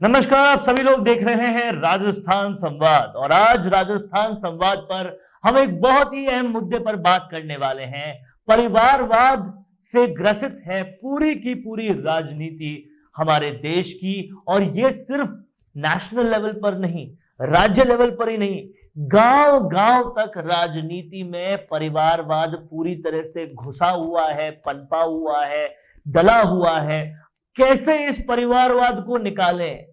नमस्कार, आप सभी लोग देख रहे हैं राजस्थान संवाद और आज राजस्थान संवाद पर हम एक बहुत ही अहम मुद्दे पर बात करने वाले हैं। परिवारवाद से ग्रसित है पूरी की पूरी राजनीति हमारे देश की और ये सिर्फ नेशनल लेवल पर नहीं, राज्य लेवल पर ही नहीं, गांव गांव तक राजनीति में परिवारवाद पूरी तरह से घुसा हुआ है, पनपा हुआ है, डला हुआ है। कैसे इस परिवारवाद को निकालें?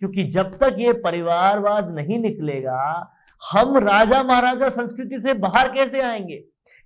क्योंकि जब तक ये परिवारवाद नहीं निकलेगा, हम राजा महाराजा संस्कृति से बाहर कैसे आएंगे?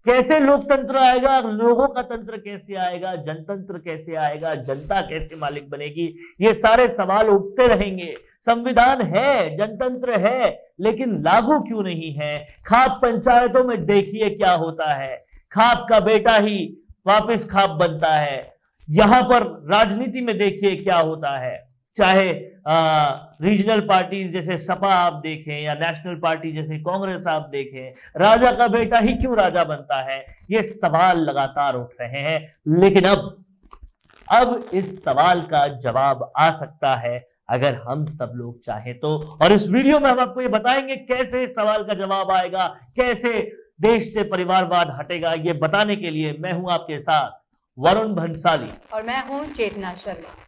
कैसे लोकतंत्र आएगा? लोगों का तंत्र कैसे आएगा? जनतंत्र कैसे आएगा? जनता कैसे मालिक बनेगी? ये सारे सवाल उठते रहेंगे। संविधान है, जनतंत्र है, लेकिन लागू क्यों नहीं है? खाप पंचायतों में देखिए क्या होता है, खाप का बेटा ही वापस खाप बनता है। यहां पर राजनीति में देखिए क्या होता है, चाहे रीजनल पार्टीज जैसे सपा आप देखें या नेशनल पार्टी जैसे कांग्रेस आप देखें, राजा का बेटा ही क्यों राजा बनता है? ये सवाल लगातार उठ रहे हैं। लेकिन अब इस सवाल का जवाब आ सकता है अगर हम सब लोग चाहें तो। और इस वीडियो में हम आपको ये बताएंगे कैसे इस सवाल का जवाब आएगा, कैसे देश से परिवारवाद हटेगा। ये बताने के लिए मैं हूं आपके साथ वरुण भंसाली और मैं हूं चेतना शर्मा।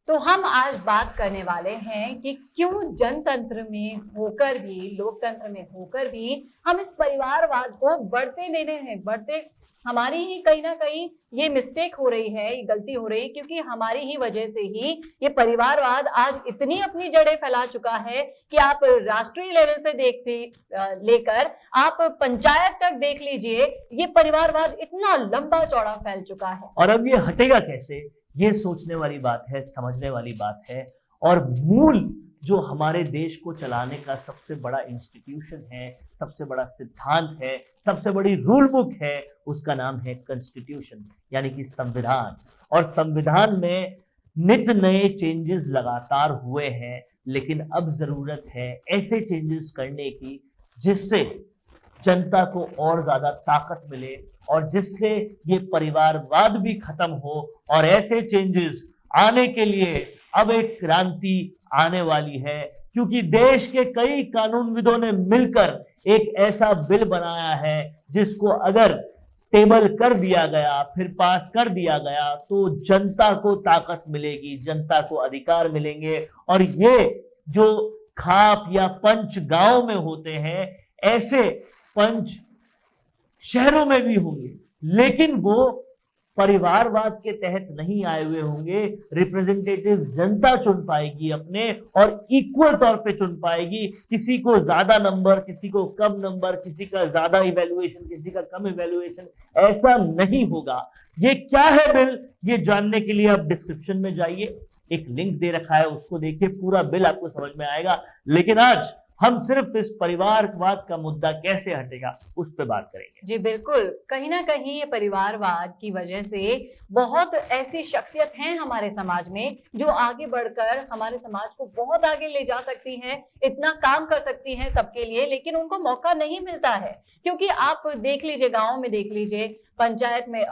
तो हम आज बात करने वाले हैं कि क्यों जनतंत्र में होकर भी, लोकतंत्र में होकर भी हम इस परिवारवाद को बढ़ते दे रहे हैं। बढ़ते हमारी ही कहीं ना कहीं ये मिस्टेक हो रही है, ये गलती हो रही है, क्योंकि हमारी ही वजह से ही ये परिवारवाद आज इतनी अपनी जड़ें फैला चुका है कि आप राष्ट्रीय लेवल से लेकर आप पंचायत तक देख लीजिए, ये परिवारवाद इतना लंबा चौड़ा फैल चुका है। और अब ये हटेगा कैसे? ये सोचने वाली बात है, समझने वाली बात है। और मूल जो हमारे देश को चलाने का सबसे बड़ा इंस्टीट्यूशन है, सबसे बड़ा सिद्धांत है, सबसे बड़ी रूल बुक है, उसका नाम है कॉन्स्टिट्यूशन, यानी कि संविधान। और संविधान में नित नए चेंजेस लगातार हुए हैं, लेकिन अब जरूरत है ऐसे चेंजेस करने की जिससे जनता को और ज्यादा ताकत मिले और जिससे ये परिवारवाद भी खत्म हो। और ऐसे चेंजेस आने के लिए अब एक क्रांति आने वाली है, क्योंकि देश के कई कानूनविदों ने मिलकर एक ऐसा बिल बनाया है जिसको अगर टेबल कर दिया गया, फिर पास कर दिया गया, तो जनता को ताकत मिलेगी, जनता को अधिकार मिलेंगे। और ये जो खाप या पंच गांव में होते हैं, ऐसे पंच शहरों में भी होंगे, लेकिन वो परिवारवाद के तहत नहीं आए हुए होंगे। रिप्रेजेंटेटिव जनता चुन पाएगी अपने, और इक्वल तौर पे चुन पाएगी। किसी को ज्यादा नंबर, किसी को कम नंबर, किसी का ज्यादा इवैल्यूएशन, किसी का कम इवैल्यूएशन, ऐसा नहीं होगा। ये क्या है बिल, ये जानने के लिए आप डिस्क्रिप्शन में जाइए, एक लिंक दे रखा है, उसको देखिए, पूरा बिल आपको समझ में आएगा। लेकिन आज हम सिर्फ इस परिवारवाद का मुद्दा कैसे हटेगा उस पर बात करेंगे। जी बिल्कुल, कहीं ना कहीं ये परिवारवाद की वजह से बहुत ऐसी शख्सियत हैं हमारे समाज में जो आगे बढ़कर हमारे समाज को बहुत आगे ले जा सकती हैं, इतना काम कर सकती हैं सबके लिए, लेकिन उनको मौका नहीं मिलता है। क्योंकि आप देख लीजिए, गाँव में देख लीजिए, पंचायत में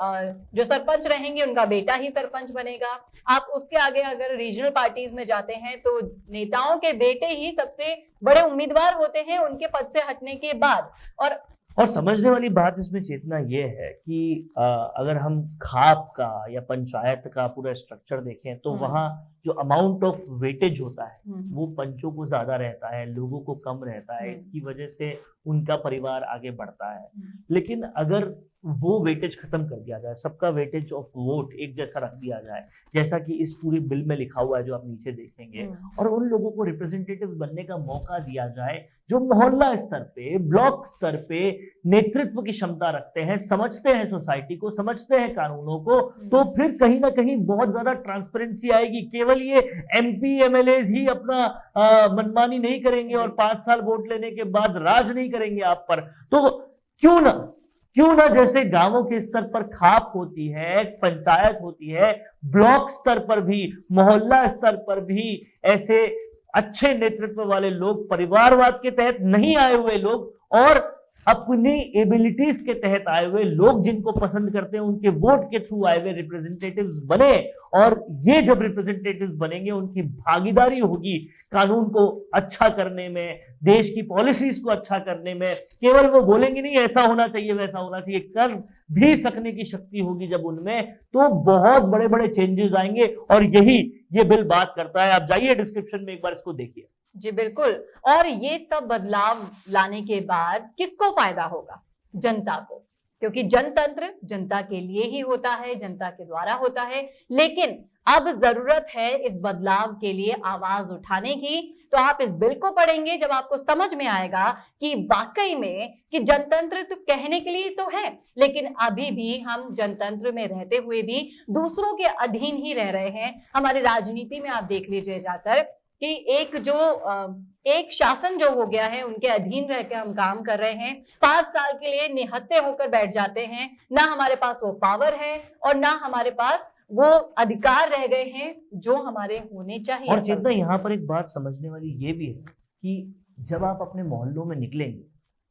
जो सरपंच रहेंगे उनका बेटा ही सरपंच बनेगा। आप उसके आगे अगर रीजनल पार्टीज में जाते हैं तो नेताओं के बेटे ही सबसे बड़े उम्मीदवार होते हैं उनके पद से हटने के बाद। और समझने वाली बात इसमें चेतना ये है कि अगर हम खाप का या पंचायत का पूरा स्ट्रक्चर देखें तो वहाँ जो अमाउंट ऑफ वेटेज होता है वो पंचों को ज्यादा रहता है, लोगों को कम रहता है। इसकी वजह से उनका परिवार आगे बढ़ता है। लेकिन अगर वो वेटेज खत्म कर दिया जाए, सबका वेटेज ऑफ वोट एक जैसा रख दिया जाए, जैसा कि इस पूरी बिल में लिखा हुआ है जो आप नीचे देखेंगे, और उन लोगों को रिप्रेजेंटेटिव बनने का मौका दिया जाए जो मोहल्ला स्तर पे, ब्लॉक स्तर पे नेतृत्व की क्षमता रखते हैं, समझते हैं सोसाइटी को, समझते हैं कानूनों को, तो फिर कहीं ना कहीं बहुत ज्यादा ट्रांसपेरेंसी आएगी। केवल ये एमपी एमएलए ही अपना मनमानी नहीं करेंगे और 5 साल वोट लेने के बाद राज नहीं करेंगे आप पर। तो क्यों ना जैसे गांवों के स्तर पर खाप होती है, पंचायत होती है, ब्लॉक स्तर पर भी, मोहल्ला स्तर पर भी ऐसे अच्छे नेतृत्व वाले लोग, परिवारवाद के तहत नहीं आए हुए लोग और अपनी एबिलिटीज के तहत आए हुए लोग जिनको पसंद करते हैं उनके वोट के थ्रू आए हुए रिप्रेजेंटेटिव्स बने, और ये जब रिप्रेजेंटेटिव्स बनेंगे उनकी भागीदारी होगी कानून को अच्छा करने में, देश की पॉलिसीज को अच्छा करने में। केवल वो बोलेंगे नहीं ऐसा होना चाहिए वैसा होना चाहिए, कर भी सकने की शक्ति होगी जब उनमें, तो बहुत बड़े बड़े चेंजेस आएंगे। और यही ये बिल बात करता है। आप जाइए डिस्क्रिप्शन में एक बार इसको देखिए। जी बिल्कुल। और ये सब बदलाव लाने के बाद किसको फायदा होगा? जनता को, क्योंकि जनतंत्र जनता के लिए ही होता है, जनता के द्वारा होता है। लेकिन अब जरूरत है इस बदलाव के लिए आवाज उठाने की। तो आप इस बिल को पढ़ेंगे जब आपको समझ में आएगा कि वाकई में कि जनतंत्र तो कहने के लिए तो है, लेकिन अभी भी हम जनतंत्र में रहते हुए भी दूसरों के अधीन ही रह रहे हैं। हमारी राजनीति में आप देख लीजिए जाकर कि एक शासन जो हो गया है उनके अधीन रह के हम काम कर रहे हैं। 5 साल के लिए निहत्थे होकर बैठ जाते हैं। ना हमारे पास वो पावर है और ना हमारे पास वो अधिकार रह गए हैं जो हमारे होने चाहिए। और चेतना, यहाँ पर एक बात समझने वाली ये भी है कि जब आप अपने मोहल्लों में निकलेंगे,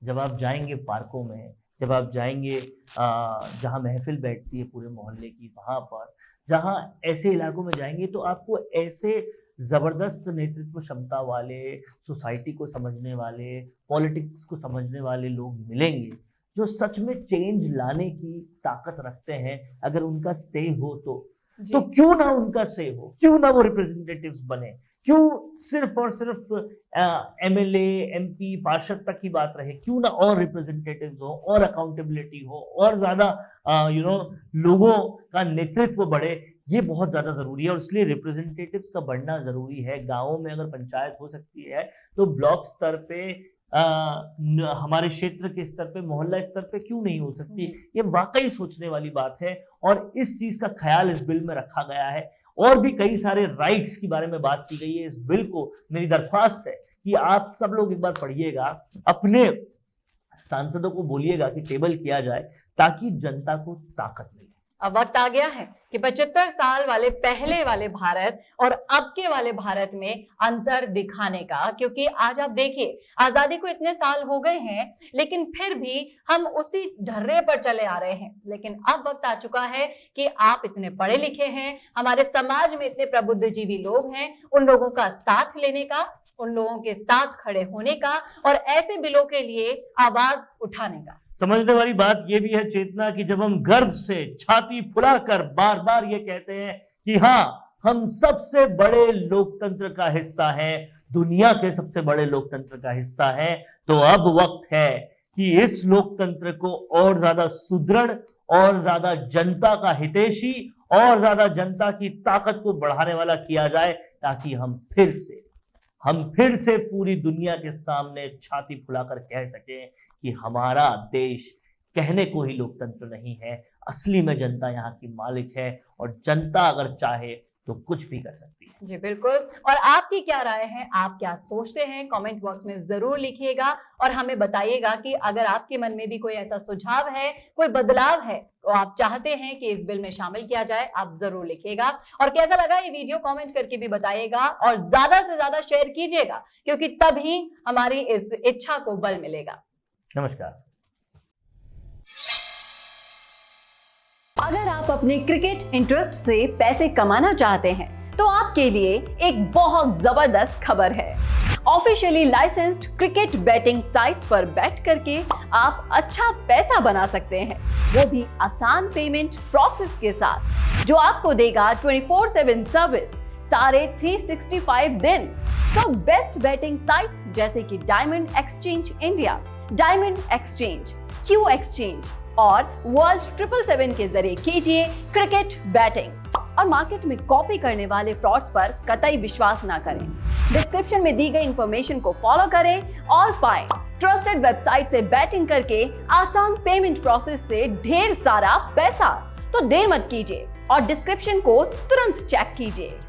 जब आप जाएंगे पार्कों में, जब आप जाएंगे जहाँ महफिल बैठती है पूरे मोहल्ले की, वहां पर जहाँ ऐसे इलाकों में जाएंगे तो आपको ऐसे जबरदस्त नेतृत्व क्षमता वाले, सोसाइटी को समझने वाले, पॉलिटिक्स को समझने वाले लोग मिलेंगे जो सच में चेंज लाने की ताकत रखते हैं। अगर उनका से हो तो क्यों ना उनका से हो, क्यों ना वो रिप्रेजेंटेटिव्स बने, क्यों सिर्फ और सिर्फ एमएलए, एमपी, पार्षद तक की बात रहे, क्यों ना और रिप्रेजेंटेटिव्स हो, और अकाउंटेबिलिटी हो, और ज्यादा लोगों का नेतृत्व बढ़े। ये बहुत ज्यादा जरूरी है और इसलिए रिप्रेजेंटेटिव्स का बढ़ना जरूरी है। गांवों में अगर पंचायत हो सकती है तो ब्लॉक स्तर पे, हमारे क्षेत्र के स्तर पे, मोहल्ला स्तर पे क्यों नहीं हो सकती? ये वाकई सोचने वाली बात है और इस चीज का ख्याल इस बिल में रखा गया है। और भी कई सारे राइट्स के बारे में बात की गई है इस बिल को। मेरी दरख्वास्त है कि आप सब लोग एक बार पढ़िएगा, अपने सांसदों को बोलिएगा कि टेबल किया जाए ताकि जनता को ताकत मिले। अब वक्त आ गया है कि 75 साल वाले पहले वाले भारत और अब के वाले भारत में अंतर दिखाने का, क्योंकि आज आप देखिए आजादी को इतने साल हो गए हैं लेकिन फिर भी हम उसी ढर्रे पर चले आ रहे हैं। लेकिन अब वक्त आ चुका है कि आप इतने पढ़े लिखे हैं, हमारे समाज में इतने प्रबुद्धजीवी लोग हैं, उन लोगों का साथ लेने का, उन लोगों के साथ खड़े होने का और ऐसे बिलों के लिए आवाज उठाने का। समझने वाली बात यह भी है चेतना कि जब हम गर्व से छाती फुलाकर बार बार ये कहते हैं कि हाँ हम सबसे बड़े लोकतंत्र का हिस्सा हैं, दुनिया के सबसे बड़े लोकतंत्र का हिस्सा हैं, तो अब वक्त है कि इस लोकतंत्र को और ज्यादा सुदृढ़, और ज्यादा जनता का हितैषी, और ज्यादा जनता की ताकत को बढ़ाने वाला किया जाए, ताकि हम फिर से पूरी दुनिया के सामने छाती फुलाकर कह सकें कि हमारा देश कहने को ही लोकतंत्र नहीं है, असली में जनता यहाँ की मालिक है और जनता अगर चाहे तो कुछ भी कर सकती है। जी बिल्कुल। और आपकी क्या राय है, आप क्या सोचते हैं, कमेंट बॉक्स में जरूर लिखिएगा और हमें बताइएगा कि अगर आपके मन में भी कोई ऐसा सुझाव है, कोई बदलाव है तो आप चाहते हैं कि इस बिल में शामिल किया जाए, आप जरूर लिखिएगा। और कैसा लगा ये वीडियो कमेंट करके भी बताइएगा और ज्यादा से ज्यादा शेयर कीजिएगा, क्योंकि तभी हमारी इस इच्छा को बल मिलेगा। नमस्कार। अगर आप अपने क्रिकेट इंटरेस्ट से पैसे कमाना चाहते हैं तो आपके लिए एक बहुत जबरदस्त खबर है। Officially licensed cricket betting sites पर बेट करके आप अच्छा पैसा बना सकते हैं, वो भी आसान पेमेंट प्रोसेस के साथ, जो आपको देगा 24/7 सर्विस सारे 365 दिन। तो बेस्ट बेटिंग साइट्स जैसे कि diamond exchange India, diamond exchange, Q exchange और वर्ल्ड 777 के जरिए कीजिए क्रिकेट बैटिंग। और मार्केट में कॉपी करने वाले फ्रॉड्स पर कतई विश्वास ना करें। डिस्क्रिप्शन में दी गई इंफॉर्मेशन को फॉलो करें और पाएं ट्रस्टेड वेबसाइट से बैटिंग करके आसान पेमेंट प्रोसेस से ढेर सारा पैसा। तो देर मत कीजिए और डिस्क्रिप्शन को तुरंत चेक कीजिए।